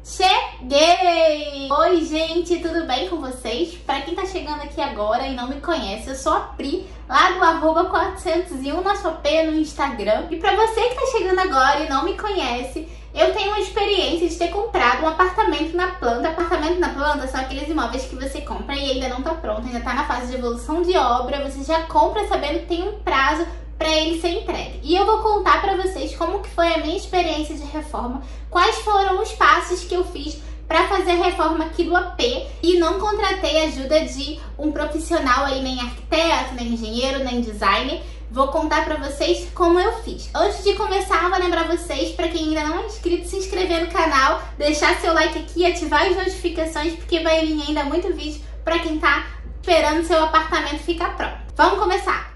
Cheguei! Oi, gente, tudo bem com vocês? Pra quem tá chegando aqui agora e não me conhece, eu sou a Pri, lá do @401 na sua P no Instagram. E pra você que tá chegando agora e não me conhece, eu tenho uma experiência de ter comprado um apartamento na planta. Apartamento na planta são aqueles imóveis que você compra e ainda não tá pronto, ainda tá na fase de evolução de obra, você já compra sabendo que tem um prazo para ele ser entregue. E eu vou contar para vocês como que foi a minha experiência de reforma, quais foram os passos que eu fiz para fazer a reforma aqui do AP e não contratei ajuda de um profissional aí, nem arquiteto, nem engenheiro, nem designer. Vou contar para vocês como eu fiz. Antes de começar, eu vou lembrar vocês, para quem ainda não é inscrito, se inscrever no canal, deixar seu like aqui, ativar as notificações, porque vai vir ainda muito vídeo para quem tá esperando seu apartamento ficar pronto. Vamos começar!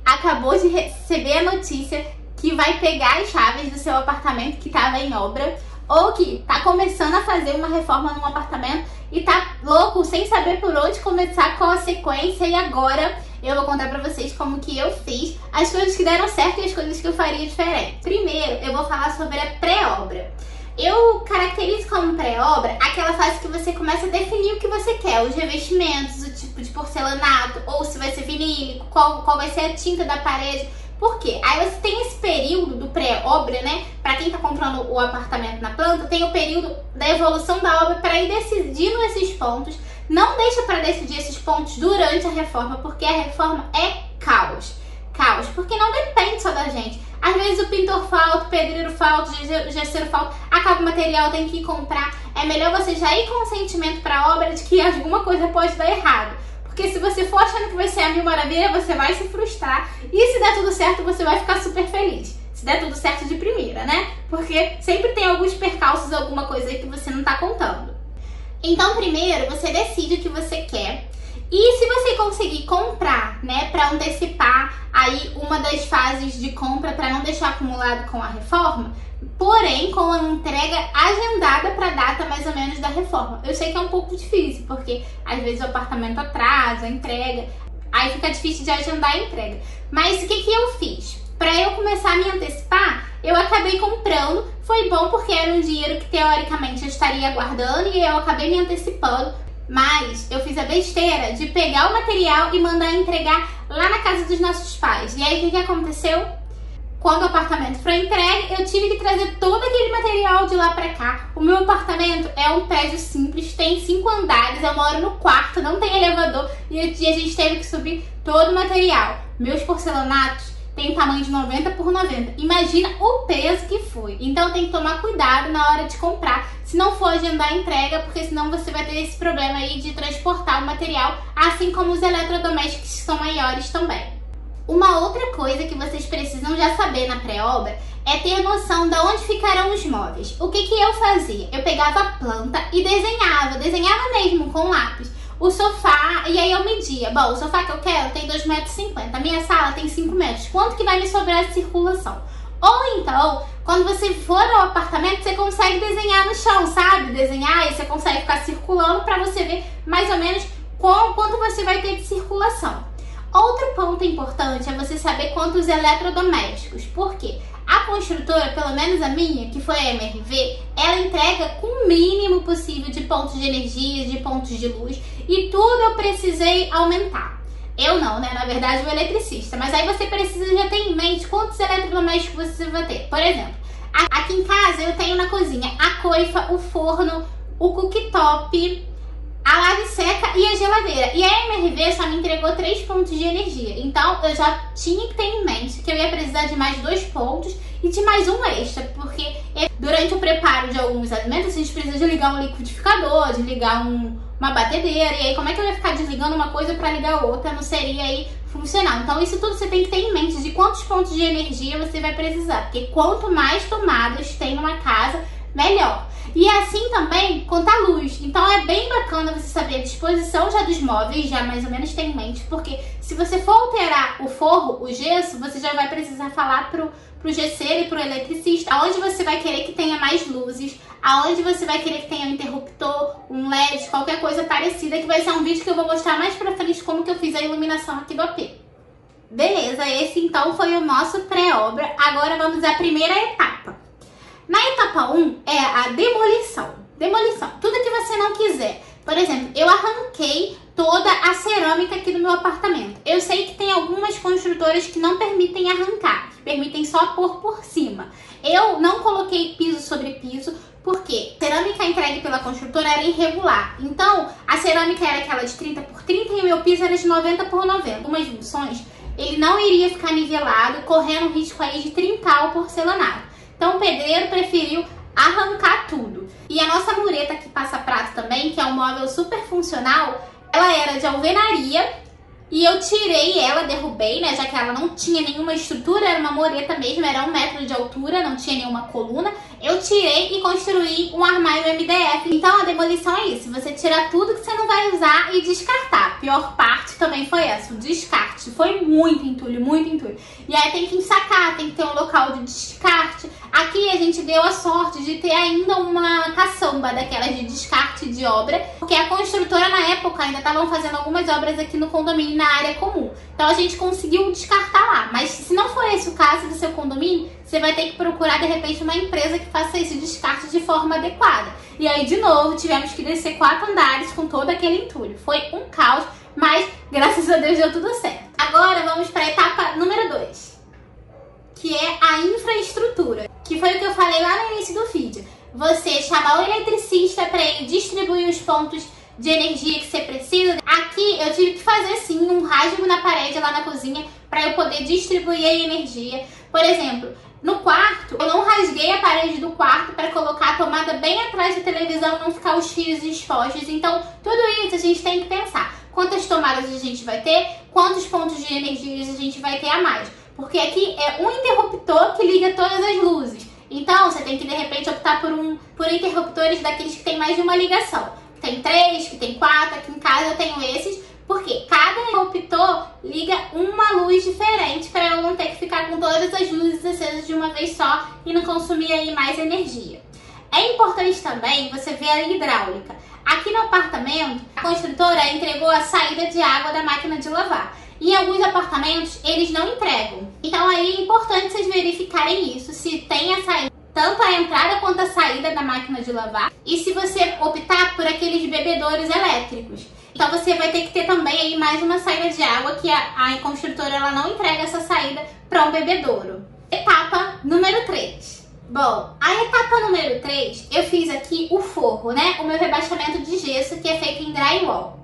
Acabou de receber a notícia que vai pegar as chaves do seu apartamento que estava em obra, ou que tá começando a fazer uma reforma num apartamento e tá louco, sem saber por onde começar com a sequência. E agora eu vou contar pra vocês como que eu fiz, as coisas que deram certo e as coisas que eu faria diferente. Primeiro, eu vou falar sobre a pré-obra. Eu caracterizo como pré-obra aquela fase que você começa a definir o que você quer, os revestimentos, o tipo de porcelanato, ou se vai ser vinílico, qual vai ser a tinta da parede. Por quê? Aí você tem esse período do pré-obra, né? Pra quem tá comprando o apartamento na planta, tem o período da evolução da obra para ir decidindo esses pontos. Não deixa para decidir esses pontos durante a reforma, porque a reforma é caos. Caos, porque não depende só da gente. Às vezes o pintor falta, o pedreiro falta, o gesseiro falta, acaba o material, tem que ir comprar. É melhor você já ir com o sentimento para a obra de que alguma coisa pode dar errado. Porque se você for achando que vai ser a mil maravilha, você vai se frustrar. E se der tudo certo, você vai ficar super feliz. Se der tudo certo de primeira, né? Porque sempre tem alguns percalços, alguma coisa aí que você não tá contando. Então, primeiro, você decide o que você quer. E se você conseguir comprar, né, para antecipar aí uma das fases de compra para não deixar acumulado com a reforma, porém com a entrega agendada para a data mais ou menos da reforma. Eu sei que é um pouco difícil, porque às vezes o apartamento atrasa a entrega, aí fica difícil de agendar a entrega. Mas o que eu fiz? Para eu começar a me antecipar, eu acabei comprando. Foi bom porque era um dinheiro que teoricamente eu estaria guardando e eu acabei me antecipando. Mas eu fiz a besteira de pegar o material e mandar entregar lá na casa dos nossos pais. E aí o que aconteceu? Quando o apartamento foi entregue, eu tive que trazer todo aquele material de lá pra cá. O meu apartamento é um prédio simples, tem 5 andares, eu moro no quarto, não tem elevador e a gente teve que subir todo o material. Meus porcelanatos tem tamanho de 90 por 90. Imagina o peso que foi. Então tem que tomar cuidado na hora de comprar, se não for agendar a entrega, porque senão você vai ter esse problema aí de transportar o material, assim como os eletrodomésticos que são maiores também. Uma outra coisa que vocês precisam já saber na pré-obra é ter noção de onde ficarão os móveis. O que eu fazia? Eu pegava a planta e desenhava mesmo com lápis. O sofá, e aí eu media. Bom, o sofá que eu quero tem 2,50 metros. A minha sala tem 5 metros. Quanto que vai me sobrar de circulação? Ou então, quando você for ao apartamento, você consegue desenhar no chão, sabe? Desenhar e você consegue ficar circulando para você ver mais ou menos quanto você vai ter de circulação. Outro ponto importante é você saber quantos eletrodomésticos. Por quê? A construtora, pelo menos a minha, que foi a MRV, ela entrega com o mínimo possível de pontos de energia, de pontos de luz, e tudo eu precisei aumentar. Eu não, né? Na verdade, o eletricista. Mas aí você precisa já ter em mente quantos eletrodomésticos você vai ter. Por exemplo, aqui em casa eu tenho na cozinha a coifa, o forno, o cooktop, a lave seca e a geladeira. E a MRV só me entregou 3 pontos de energia. Então eu já tinha que ter em mente que eu ia precisar de mais 2 pontos e de mais um extra, porque durante o preparo de alguns alimentos a gente precisa de ligar um liquidificador, de ligar uma batedeira. E aí como é que eu ia ficar desligando uma coisa para ligar outra? Não seria aí funcional. Então isso tudo você tem que ter em mente de quantos pontos de energia você vai precisar, porque quanto mais tomadas tem numa casa, melhor. E assim também quanto à luz. Então é bem bacana você saber a disposição já dos móveis, já mais ou menos ter em mente, porque se você for alterar o forro, o gesso, você já vai precisar falar pro pro gesseiro e pro eletricista, aonde você vai querer que tenha mais luzes, aonde você vai querer que tenha um interruptor, um LED, qualquer coisa parecida, que vai ser um vídeo que eu vou mostrar mais pra frente como que eu fiz a iluminação aqui do AP. Beleza, esse então foi o nosso pré-obra. Agora vamos à primeira etapa. Na etapa 1 é a demolição. Demolição, tudo que você não quiser. Por exemplo, eu arranquei toda a cerâmica aqui do meu apartamento. Eu sei que tem algumas construtoras que não permitem arrancar, que permitem só pôr por cima. Eu não coloquei piso sobre piso, porque a cerâmica entregue pela construtora era irregular. Então, a cerâmica era aquela de 30 por 30 e o meu piso era de 90 por 90. Algumas funções, ele não iria ficar nivelado, correndo o risco aí de trincar o porcelanato. Então, o pedreiro preferiu arrancar tudo. E a nossa mureta que passa prato também, que é um móvel super funcional, ela era de alvenaria e eu tirei ela, derrubei, né, já que ela não tinha nenhuma estrutura, era uma mureta mesmo, era 1 metro de altura, não tinha nenhuma coluna. Eu tirei e construí um armário MDF. Então a demolição é isso, você tira tudo que você não vai usar e descartar. A pior parte também foi essa, o descarte. Foi muito entulho, muito entulho. E aí tem que ensacar, tem que ter um local de descarte. Aqui a gente deu a sorte de ter ainda uma caçamba daquelas de descarte de obra, porque a construtora na época ainda estavam fazendo algumas obras aqui no condomínio na área comum. Então a gente conseguiu descartar lá. Mas se não for esse o caso do seu condomínio, você vai ter que procurar de repente uma empresa que faça esse descarte de forma adequada. E aí de novo tivemos que descer 4 andares com todo aquele entulho. Foi um caos, mas graças a Deus deu tudo certo. Agora vamos para a etapa número 2, que é a infraestrutura, que foi o que eu falei lá no início do vídeo. Você chamar o eletricista para ele distribuir os pontos de energia que você precisa. Aqui eu tive que fazer sim um rasgo na parede lá na cozinha para eu poder distribuir a energia. Por exemplo, no quarto, eu não rasguei a parede do quarto para colocar a tomada bem atrás da televisão, não ficar os fios expostos. Então, tudo isso a gente tem que pensar. Quantas tomadas a gente vai ter, quantos pontos de energia a gente vai ter a mais. Porque aqui é um interruptor que liga todas as luzes. Então, você tem que, de repente, optar por interruptores daqueles que tem mais de uma ligação. Tem 3, que tem 4, aqui em casa eu tenho esses. Porque cada interruptor liga uma luz diferente para eu não ter que ficar com todas as luzes acesas de uma vez só e não consumir aí mais energia. É importante também você ver a hidráulica. Aqui no apartamento, a construtora entregou a saída de água da máquina de lavar. Em alguns apartamentos, eles não entregam. Então aí é importante vocês verificarem isso, se tem a saída, tanto a entrada quanto a saída da máquina de lavar. E se você optar por aqueles bebedouros elétricos. Então você vai ter que ter também aí mais uma saída de água, que a construtora ela não entrega essa saída para um bebedouro. Etapa número 3. Bom, a etapa número 3, eu fiz aqui o forro, né? O meu rebaixamento de gesso, que é feito em drywall.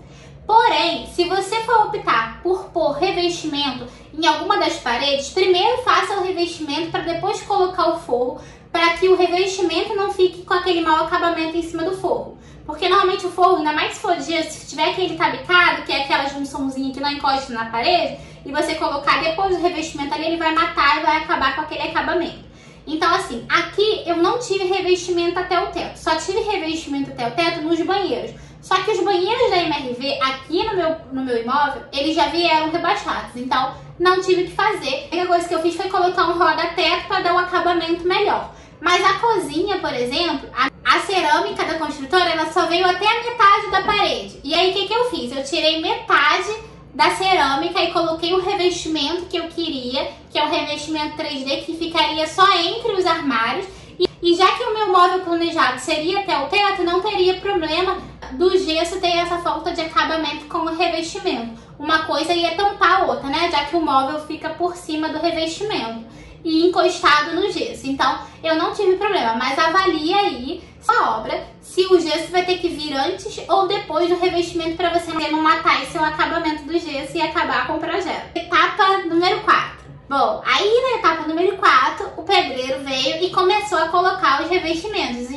Porém, se você for optar por pôr revestimento em alguma das paredes, primeiro faça o revestimento para depois colocar o forro, para que o revestimento não fique com aquele mau acabamento em cima do forro. Porque normalmente o forro, ainda mais se for de gesso, se tiver aquele tabicado, que é aquela junçãozinha que não encosta na parede, e você colocar depois o revestimento ali, ele vai matar e vai acabar com aquele acabamento. Então assim, aqui eu não tive revestimento até o teto, só tive revestimento até o teto nos banheiros. Só que os banheiros da MRV aqui no meu imóvel, eles já vieram rebaixados, então não tive que fazer. A única coisa que eu fiz foi colocar um roda-teto para dar um acabamento melhor. Mas a cozinha, por exemplo, a cerâmica da construtora, ela só veio até a metade da parede. E aí o que eu fiz? Eu tirei metade da cerâmica e coloquei o revestimento que eu queria, que é o revestimento 3D, que ficaria só entre os armários. E já que o meu móvel planejado seria até o teto, não teria problema do gesso ter essa falta de acabamento com o revestimento. Uma coisa ia tampar a outra, né? Já que o móvel fica por cima do revestimento e encostado no gesso. Então, eu não tive problema, mas avalie aí a obra, se o gesso vai ter que vir antes ou depois do revestimento para você não matar esse seu acabamento do gesso e acabar com o projeto. Etapa número 4. Bom, aí na etapa número 4, o pedreiro veio e começou a colocar os revestimentos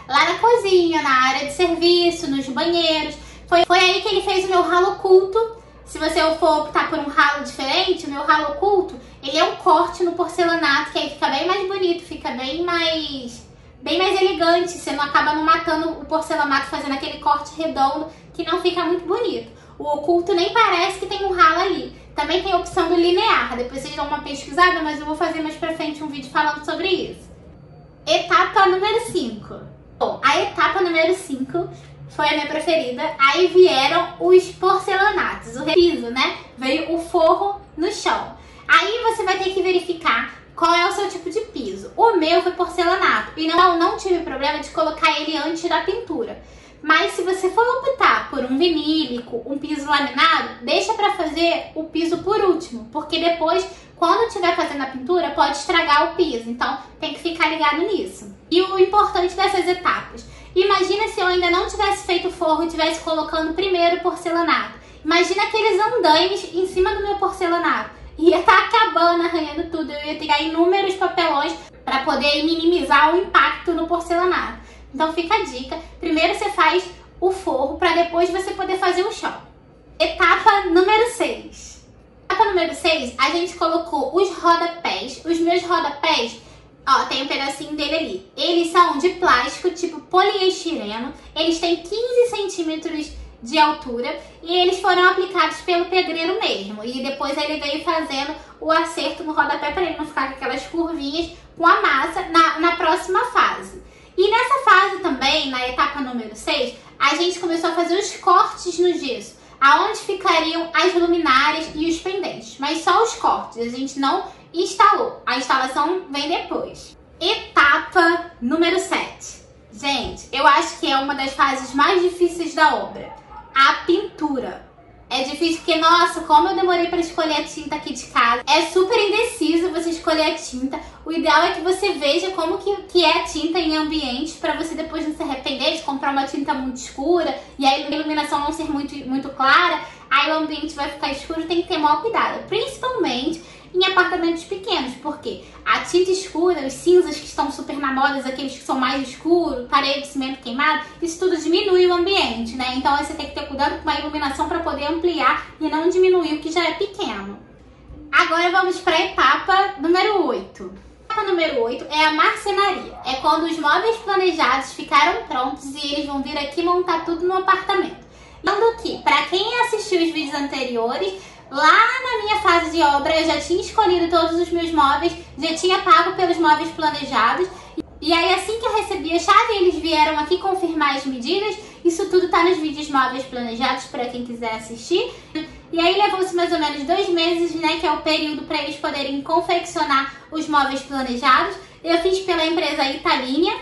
lá na cozinha, na área de serviço, nos banheiros. Foi aí que ele fez o meu ralo oculto. Se você for optar por um ralo diferente, o meu ralo oculto, ele é um corte no porcelanato, que aí fica bem mais bonito, fica bem mais elegante. Você não acaba não matando o porcelanato fazendo aquele corte redondo que não fica muito bonito. O oculto nem parece que tem um ralo ali. Também tem a opção do linear, depois vocês dão uma pesquisada, mas eu vou fazer mais pra frente um vídeo falando sobre isso. Etapa número 5. Bom, a etapa número 5 foi a minha preferida. Aí vieram os porcelanatos, o piso, né? Veio o forro no chão. Aí você vai ter que verificar qual é o seu tipo de piso. O meu foi porcelanato e não tive problema de colocar ele antes da pintura. Mas se você for optar por um vinílico, um piso laminado, deixa pra fazer o piso por último, porque depois, quando estiver fazendo a pintura, pode estragar o piso. Então tem que ficar ligado nisso. E o importante dessas etapas: imagina se eu ainda não tivesse feito o forro e estivesse colocando primeiro o porcelanato. Imagina aqueles andaimes em cima do meu porcelanato. Ia estar acabando, arranhando tudo. Eu ia ter inúmeros papelões para poder minimizar o impacto no porcelanato. Então fica a dica. Primeiro você faz o forro para depois você poder fazer o chão. Etapa número 6. Etapa número 6, a gente colocou os rodapés. Os meus rodapés, ó, tem um pedacinho dele ali. Eles são de plástico, tipo poliestireno. Eles têm 15 centímetros de altura e eles foram aplicados pelo pedreiro mesmo. E depois ele veio fazendo o acerto no rodapé para ele não ficar com aquelas curvinhas com a massa na próxima fase. E nessa fase também, na etapa número 6, a gente começou a fazer os cortes no gesso, aonde ficariam as luminárias e os pendentes. Mas só os cortes, a gente não instalou. A instalação vem depois. Etapa número 7. Gente, eu acho que é uma das fases mais difíceis da obra. A pintura. É difícil porque, nossa, como eu demorei para escolher a tinta aqui de casa. É super indeciso você escolher a tinta. O ideal é que você veja como que é a tinta em ambiente para você depois não se arrepender de comprar uma tinta muito escura e a iluminação não ser muito clara. Aí o ambiente vai ficar escuro, tem que ter maior cuidado. Principalmente em apartamentos pequenos, porque a tinta escura, os cinzas que estão super na moda, aqueles que são mais escuros, parede de cimento queimado, isso tudo diminui o ambiente, né? Então você tem que ter cuidado com a iluminação para poder ampliar e não diminuir o que já é pequeno. Agora vamos para a etapa número 8. A etapa número 8 é a marcenaria. É quando os móveis planejados ficaram prontos e eles vão vir aqui montar tudo no apartamento. Lembrando que, para quem assistiu os vídeos anteriores, lá na minha fase de obra eu já tinha escolhido todos os meus móveis, já tinha pago pelos móveis planejados. E aí assim que eu recebi a chave, eles vieram aqui confirmar as medidas. Isso tudo tá nos vídeos móveis planejados para quem quiser assistir. E aí levou-se mais ou menos 2 meses, né, que é o período para eles poderem confeccionar os móveis planejados. Eu fiz pela empresa Italínia.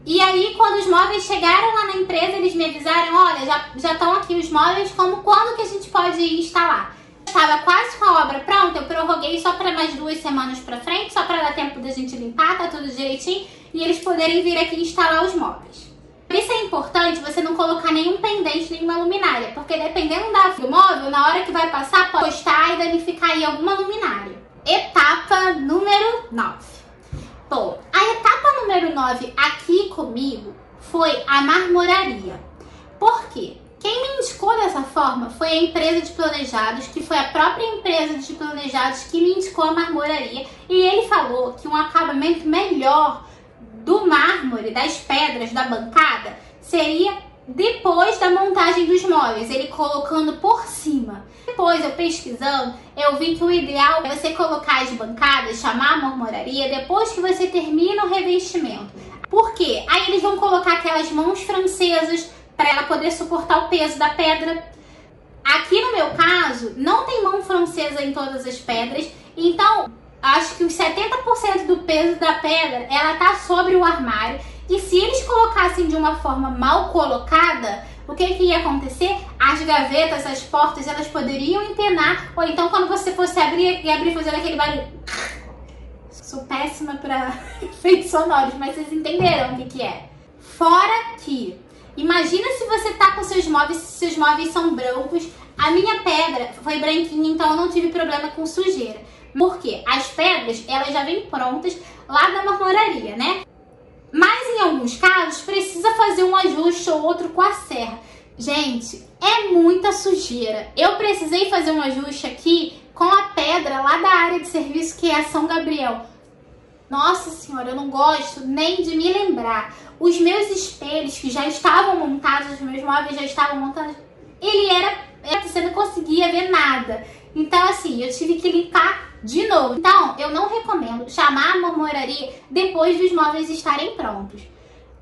E aí, quando os móveis chegaram lá na empresa, eles me avisaram: olha, já estão aqui os móveis, quando que a gente pode instalar? Estava quase com a obra pronta, eu prorroguei só para mais 2 semanas para frente, só para dar tempo da gente limpar, tá tudo direitinho, e eles poderem vir aqui instalar os móveis. Por isso é importante você não colocar nenhum pendente, nenhuma luminária, porque dependendo do móvel, na hora que vai passar, pode encostar e danificar aí alguma luminária. Etapa número 9. Bom, a etapa número 9 aqui comigo foi a marmoraria. Por quê? Quem me indicou dessa forma foi a empresa de planejados, que foi a própria empresa de planejados que me indicou a marmoraria. E ele falou que um acabamento melhor do mármore, das pedras, da bancada, seria depois da montagem dos móveis, ele colocando por cima. Depois, eu pesquisando, eu vi que o ideal é você colocar as bancadas, chamar a marmoraria, depois que você termina o revestimento. Por quê? Aí eles vão colocar aquelas mãos francesas para ela poder suportar o peso da pedra. Aqui no meu caso, não tem mão francesa em todas as pedras, então acho que os 70% do peso da pedra, ela tá sobre o armário. E se eles colocassem de uma forma mal colocada, o que ia acontecer? As gavetas, as portas, elas poderiam empenar, ou então quando você fosse abrir fazendo aquele barulho. Sou péssima para efeitos sonoros, mas vocês entenderam o que é. Fora que, imagina se você tá com seus móveis são brancos. A minha pedra foi branquinha, então eu não tive problema com sujeira. Porque as pedras, elas já vêm prontas lá da marmoraria, né? Mas em alguns casos precisa fazer um ajuste ou outro com a serra. Gente, é muita sujeira. Eu precisei fazer um ajuste aqui com a pedra lá da área de serviço, que é a São Gabriel. Nossa senhora, eu não gosto nem de me lembrar. Os meus espelhos que já estavam montados, os meus móveis já estavam montados, você não conseguia ver nada. Então, assim, eu tive que limpar de novo. Então, eu não recomendo chamar a marmoraria depois dos móveis estarem prontos.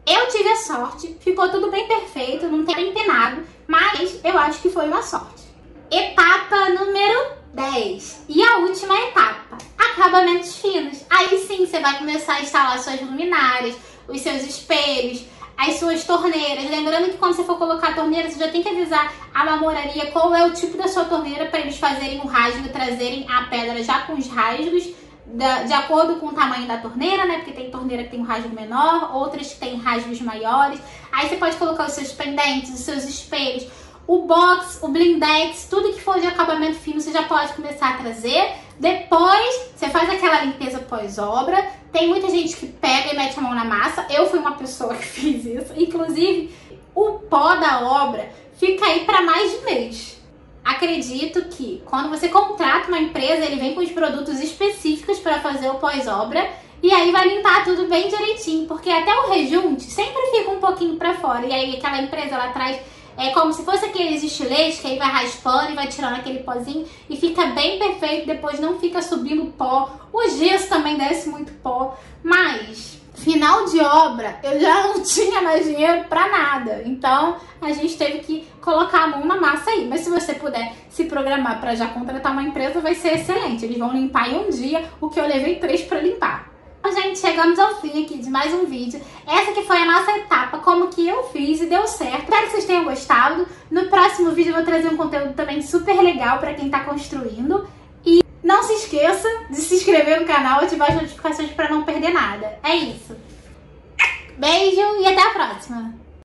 Eu tive a sorte, ficou tudo bem perfeito, não tem empenado, mas eu acho que foi uma sorte. Etapa número 10. E a última etapa, acabamentos finos. Aí sim, você vai começar a instalar suas luminárias, os seus espelhos, as suas torneiras. Lembrando que quando você for colocar a torneira, você já tem que avisar a marmoraria qual é o tipo da sua torneira para eles fazerem o rasgo, trazerem a pedra já com os rasgos, de acordo com o tamanho da torneira, né? Porque tem torneira que tem um rasgo menor, outras que tem rasgos maiores. Aí você pode colocar os seus pendentes, os seus espelhos, o box, o blindex, tudo que for de acabamento fino você já pode começar a trazer. Depois você faz aquela limpeza pós-obra. Tem muita gente que pega e mete a mão na massa. Eu fui uma pessoa que fiz isso. Inclusive, o pó da obra fica aí para mais de mês. Acredito que quando você contrata uma empresa, ele vem com os produtos específicos para fazer o pós-obra. E aí vai limpar tudo bem direitinho. Porque até o rejunte sempre fica um pouquinho para fora. E aí aquela empresa ela traz... É como se fosse aqueles estiletes que aí vai raspando e vai tirando aquele pozinho e fica bem perfeito, depois não fica subindo pó. O gesso também desce muito pó, mas final de obra eu já não tinha mais dinheiro pra nada. Então a gente teve que colocar a mão na massa aí. Mas se você puder se programar pra já contratar uma empresa, vai ser excelente. Eles vão limpar em um dia o que eu levei 3 pra limpar. Gente, chegamos ao fim aqui de mais um vídeo. Essa que foi a nossa etapa, como que eu fiz e deu certo. Espero que vocês tenham gostado. No próximo vídeo eu vou trazer um conteúdo também super legal para quem tá construindo. E não se esqueça de se inscrever no canal e ativar as notificações para não perder nada. É isso. Beijo e até a próxima.